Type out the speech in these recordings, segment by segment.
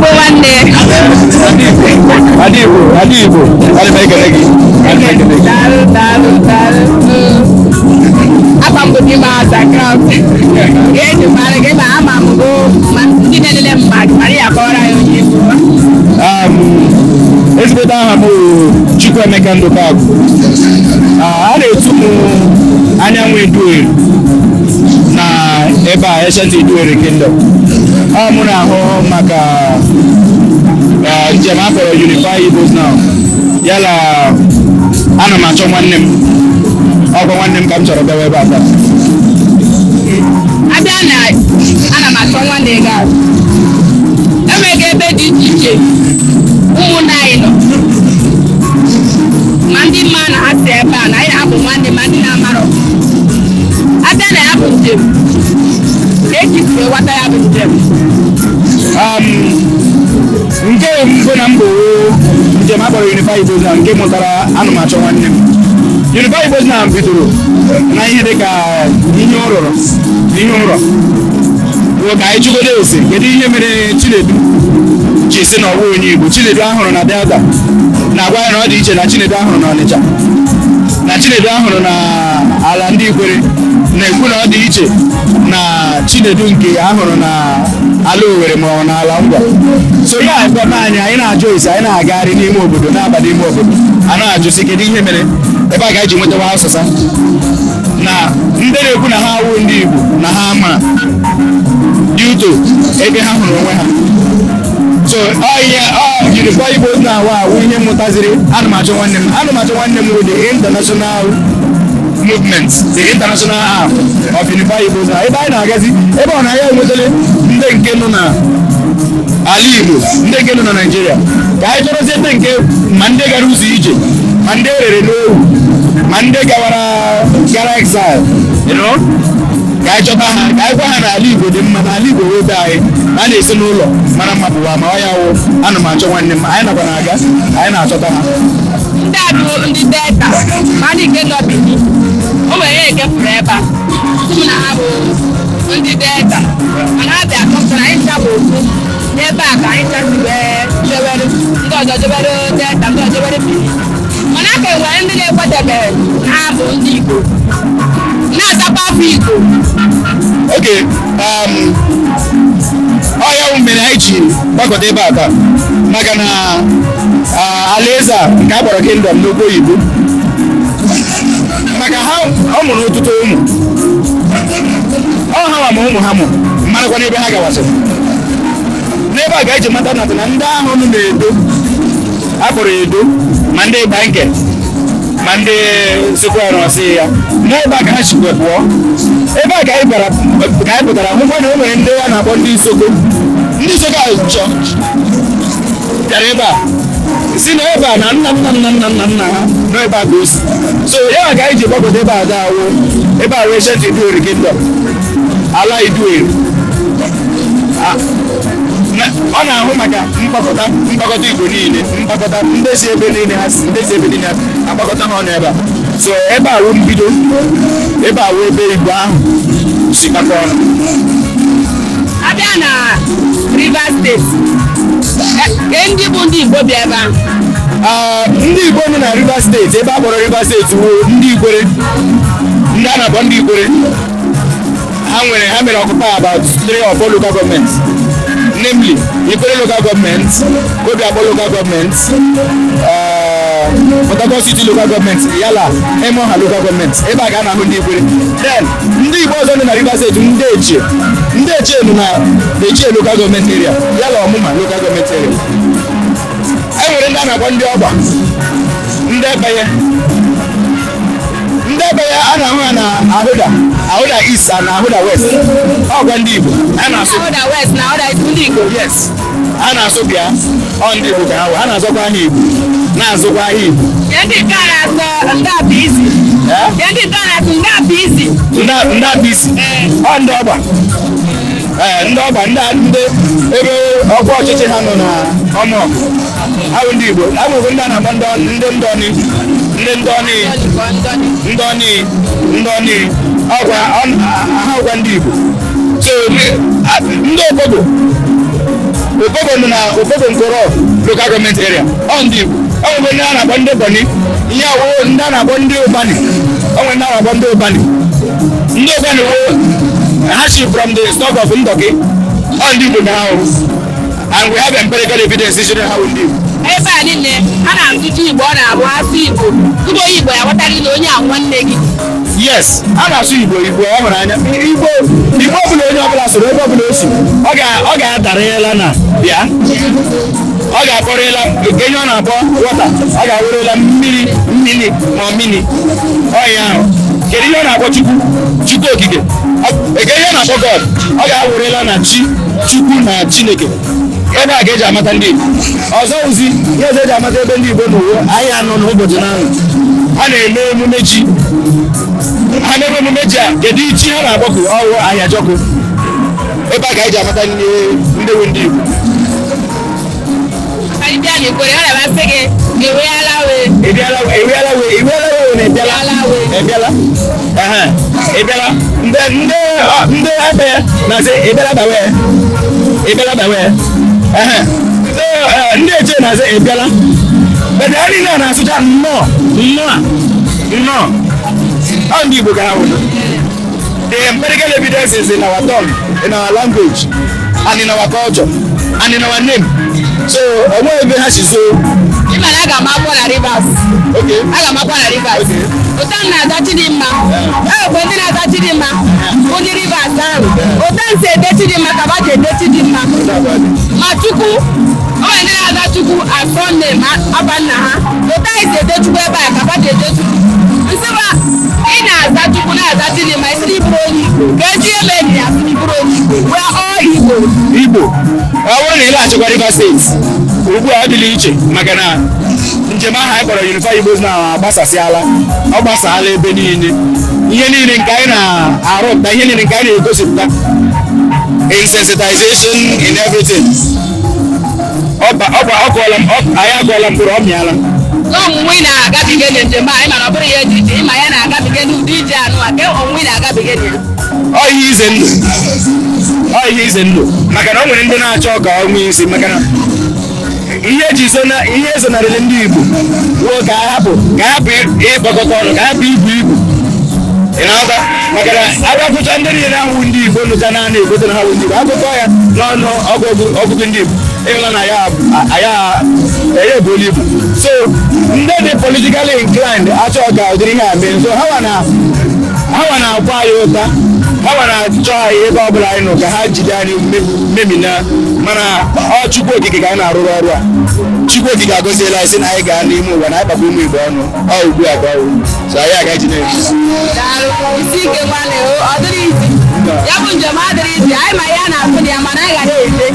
Igbo nwanne. Igbo. Ana m ekele gị. Daalụ. Apa m bụ di m Asakram. Ga-eji mara gị ma ama m bụ ndị na-elele mmadụ mara ya kọrọ anyị onye Igbo. Ezigbote aha m Chukwuemeka Ndụkọagụ. A na-etu m anyanwụ Iduere na ebe a Eche Iduere Kingdom. Ọ mụ na-ahụ maka njem a kpọrọ Unify Igbos now. Yala ana m achọ nwanne m. Ọkwa nwanne m ka m chọrọ bịawa ebe a taa. Abịa na ana m achọ nwanne gị ahụ. Enweghị ebe dị iche iche ụmụnne anyị nọ. Ma ndị mma na ha si ebe a na anyị na-abụ nwanne ma ndị na-amarọ. Abịa na ya bụ njem. Ka eji wee ghọta ya bụ njem. Nke mbụ na mbụ njem a kpọrọ Unify Igbos na nke mụtara ana m achọ nwanne m. Unify Igbos na bidoro na ihe dịka ihe ụrọ ka anyị chụgodo ose. Kedu ihe mere Chinedu ji si na ọwụ onye Igbo? Chinedu ahụrụ na Delta na-agwa ya na ọ dị iche na Chinedu ahụrụ na Ọnịcha, na Chinedu ahụrụ na ala ndị Ikwerre na-ekwu na ọ dị iche na Chinedu nke ahụrụ na ala Owerri ma ọ na ala Ngwa. So ya gọọmenti anyị na-ajụ ese, anyị na-agagharị n'ime obodo n'abalị ime obodo, a na-ajụsị kedu ihe mere ebe a ga-eji nwetawa asụsa na ndị na-ekwu na ha awụ ndị Igbo na ha ma dị uto ebe ha hụrụ onwe ha. So Unify Igbos na-awụ ihe mụtaziri ana m achọ nwanne m bụ the international movement, the international arm of Unify Igbos. Ebe anyị na-agazi ebe ọ na-ahịa enwetara ndị nke nọ na ala Igbo, ndị nke nọ na Nigeria, ka anyị chọrọzie ndị nke ma ndị gara ụzọ ije, ma ndị erere n'ohu, ma ndị gara exile, ka anyị chọta ha, ka anyị gwa ha na ala Igbo dị mma, na ala Igbo wee be anyị, a na-esi n'ụlọ mara mma bụwa ma ọ ya wụ ana m achọ nwanne m. Anyị nakwa na-aga, anyị na-achọta ha. Ndị a bụ ndị Delta ma ndị nke nọ Benin. O nwere ihe ekepụrụ ebe a ụmụ na ha bụ ndị Delta mana ha bịa kọpụtara anyị ncha bụ okwu n'ebe a ka anyị chasi wee jewere ndị ọzọ jewere Delta, ndị ọzọ jewere Benin. Mana ka enwere ndị na-ekwetebeghị na ha bụ ndị Igbo na-atakwa afọ Igbo. Oke, ọ ya bụ mere anyị ji gbakọta ebe a taa maka na alaeze a nke a kpọrọ Kingdom n'okwu oyibo, maka ha ọ mụrụ ọtụtụ ụmụ, ọ ha ma ụmụ ha mụ marakwa n'ebe ha gawasịrị. N'ebe a ga-eji mata na ndị ahụ nọ n'Edo akpọrọ Edo, ma ndị Banke ma ndị Ikwerre ọsị ya, n'ebe a ka ha chikwe pụọ. Ebe a ka anyị pụtara hụkwa na o nwere ndị a na-akpọ ndị Isoko. Ndị Isoko ahụ bịara ebe a si na ebe a na nna ha n'ebe a ka o si. So ya ka anyị ji gbakọta ebe a ga-awụ ebe a wee Eche Iduere Kingdom, ala Iduere. Ọ na-ahụ maka mgbakọta Igbo niile, mgbakọta ndị si ebe niile ha agbakọta ha ọnụ ebe a. So ebe a wụ mbido, ebe a wụ ebe Igbo ahụ si gbakọ ọnụ. Abịa na Rivers Steeti, ndị bụ ndị Igbo bịa ebe ahụ. Ndị Igbo nọ na Rivers Steeti, ebe a kpọrọ Rivers Steeti wụ ndị Ikwerre, ndị a na-akpọ ndị Ikwerre. Ha mere occupy about 3 or 4 local governments, namely Ikwerre local government, Obollo-Afor local government, Port Harcourt City local government, Yala Emoha local government. Ebe a ka a na-ahụ ndị Ikwerre. Then ndị Igbo ọzọ nọ na Rivers State ndị Eche nọ na Eche local government area, Yala Ọmụma local government area. E nwere ndị a na-akpọ ndị Ọgba, ndị Ekpeye a na-ahụ ha na Ahoda East and Ahoda West. Ọgwa ndị Igbo a na-asụ Ahoda West na Ahoda East ndị Igbo. Yes, a na-asụ bịa ọ ndị Igbo ka ha wụ, a na-azọkwa aha Igbo na-azụkwa aha Igbo. Ndị nke a na-asụ ndị Abịisi. Ndị nke a na-asụ ndị Abịisi. Ndị Abịisi ọ ndị Ọgba. Ndị Ọgba ndị ebe ọkwa ọchịchị ha nọ na Ọmụọkụ ahụ ndị Igbo. Abụghị ndị a na-akpọ ndị Ọnị ọgwa aha ọgwa ndị Igbo. So ndị Opobo Opobo nọ na Opobo Nkoro local government area. Ọ ndị Igbo. Ọ nwere ndị a na-akpọ ndị Boni. Ihe awụ ndị a na-akpọ ndị Ụbani. Ọ nwere ndị a na-akpọ ndị Ụbani. Ndị Ụbani wụ ha si from the stock of Ndoki. Ọ ndị Igbo na ahụ. And we have empirical evidence showing how we live. Ebe a niile a na-asụcha Igbo ọ na-abụ asụ Igbo tupu Igbo ya ghọtara na onye a nwanne gị. Yes, a na-asụ Igbo ọ hụrụ anya. Igbo ọbụla onye ọbụla soro ebe ọbụla o si ọ ga-adarịla na bịa. Ọ ga-akpọrịla enye ọ na-akpọ wọta, ọ ga-awerela mmiri ma mmiri ọhịa ahụ. Kedu ihe ọ na-akpọ Chukwu okike? Eke ihe ọ na-akpọ God, ọ ga-awerela na Chukwu na Chineke. Ebe a ga-eji amata ndị Igbo. Ọzọ ozi ihe ọzọ eji amata ebe ndị Igbo n'ụwa anyị anọ n'ụbọchị n'ahụ. Ha na-eme emume ji. Ha na-eme emume ji a kedu chi ha na-agbakọ ọrụ ahịa jọkụ. Ebe a ga-eji amata ndị nwe ndị Igbo. Anyị bịa n'Ikwerre a na-amasị gị eweela wee. Ebiala ndị Ekpeye na-asị ebiala bawe. Ndị Eche na-asị ebiala. But ha niile na-asụcha nnọọ. Ọ ndị Igbo ka ha wụrụ. The empirical evidence is in our tongue, in our language, and in our culture, and in our name. So, onwe ebe ha si so. Ịma na aga m akwụkwọ na Rivers. Okay. Aga m akwụkwọ na Rivers. Ụta m na-aza Chidimma. Mgbe ndị na-aza Chidimma bụ ndị Rivers ahụ. Ụta m si ede Chidimma ka ba ji ede Chidimma. Ma Chukwu, ọ bụ ndị na-aza Chukwu asọ nne ma aba nna ha. Ụta anyị si ede Chukwu ebe a ka ba ji ede Chukwu. Nsịba ị na-aza Chukwu na-aza Chidimma isi n'iburu onye Igbo. Ka eji eme enyi ya si n'iburu onye Igbo. We are all Igbo. Igbo. Ọ bụrụ na ị na-achịkwa Rivers State, ugbu a ọ dịla iche maka na njem ahụ anyị kpọrọ Unify Igbos na-agbasasịala. Ọ gbasaala ebe niile. Ihe niile nke anyị na-arụpụta, ihe niile nke anyị na-egosipụta. In sensitization in everything. Anyị agụọla mkpụrụ ọ mịala. Ọmụmụ ị na-agabiga na njem a, ị mara ọ bụrụ ihe dị iche, ịma ya na-agabiga n'ụdị ije anụ a, ka ọmụmụ ị na-agabiga na ya. Ọ ihe ize ndụ maka na ọ nwere ndị na-achọ ka ọ nwee isi maka na ihe zonarịrị ndị Igbo wuo ka hapụ ịkpọkọta ọnụ ka hapụ ibu ị na-aghọta maka na agakụcha ndị niile ahụ ndị Igbo nụcha na egote na ha bụ ndị Igbo agụkọ ya n'ọnụ ọgụgụ ndị Igbo ịhụla na ya ebuola ibu. So ndị dị politically inclined achọ ka ụdịrị ihe a mee, so ha na-akwa anyị ụta, ha na-achọ anyị ebe ọbụla anyị nọ ka ha jide anyị memina, mana ọ Chukwu okike ka anyị na-arụrụ ọrụ a. Chukwu okike agọziela anyị sị na anyị gaa n'ime ụwa na anyị kpakọ ụmụ Igbo ọnụ ọ ugbu a gbawo, so anyị agaghị jide isi ike nwanne ọ dịrị izi ya bụ njem adịrị izi anyị ma ya na-afụ ya mana anyị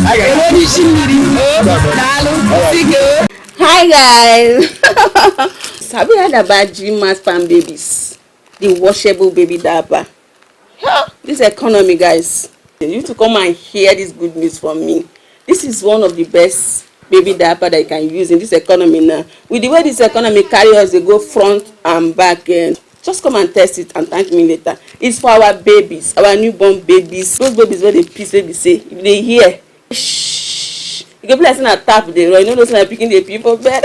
ga-eje enwe isi mmiri daalụ isi ike. Hi guys. Have you heard about G-Mass Farm babies? The washable baby diaper. This economy, guys. You need to come and hear this good news from me. This is one of the best baby diaper that you can use in this economy now. With the way this economy carry us, they go front and back end. Just come and test it and thank me later. It's for our babies, our newborn babies. Those babies where they piss, they say, if they hear, shh. You can play as a tap, they run. You know those are picking the people bed.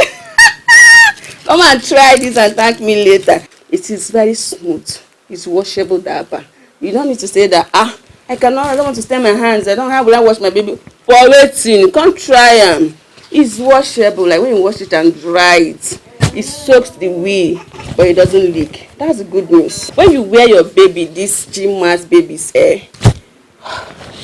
Come and try this and thank me later. It is very smooth. It's washable diaper. You don't need to say that, I don't want to stain my hands. How will I wash my baby? For waiting, come try them. It's washable, like when you wash it and dry it. It soaks the wee, but it doesn't leak. That's the good news. When you wear your baby, this G-Mass baby's hair,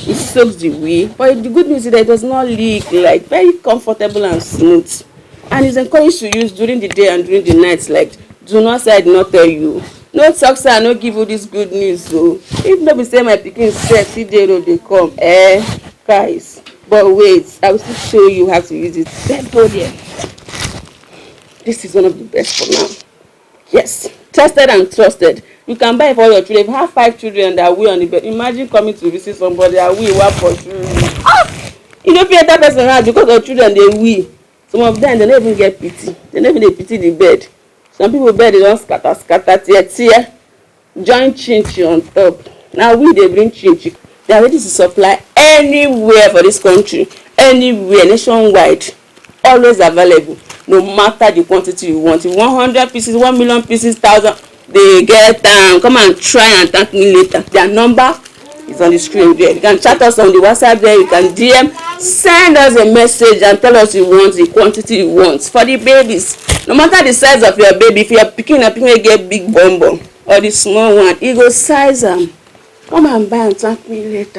it soaks the wee, but the good news is that it does not leak, like very comfortable and smooth. And it's encouraged to use during the day and during the night. Like, do not say I did not tell you. No talk say I no give you this good news though. If nobody say my pikin set, they come. Guys. But wait, I will still show you how to use it. Let's go there. This is one of the best for now. Yes, tested and trusted. You can buy it for your children. If you have 5 children that will on the bed, imagine coming to visit somebody that will work for you. You don't feel that person hard because your children they will. Some of them they don't even get pity. They don't even pity the bed. Some people bed they don't scatter, tear. Join chinchi on top. Now they bring chinchi. They are ready to supply anywhere for this country. anywhere nationwide, always available, no matter the quantity you want. If you want 100 pieces, 1 million pieces, 1,000, they get come and try and thank me later. Their number is on the screen there. You can chat us on the WhatsApp there. You can DM, send us a message and tell us you want the quantity you want for the babies. No matter the size of your baby, if you're picking up, you get big bum or the small one, you go size them. Come and buy and thank me later.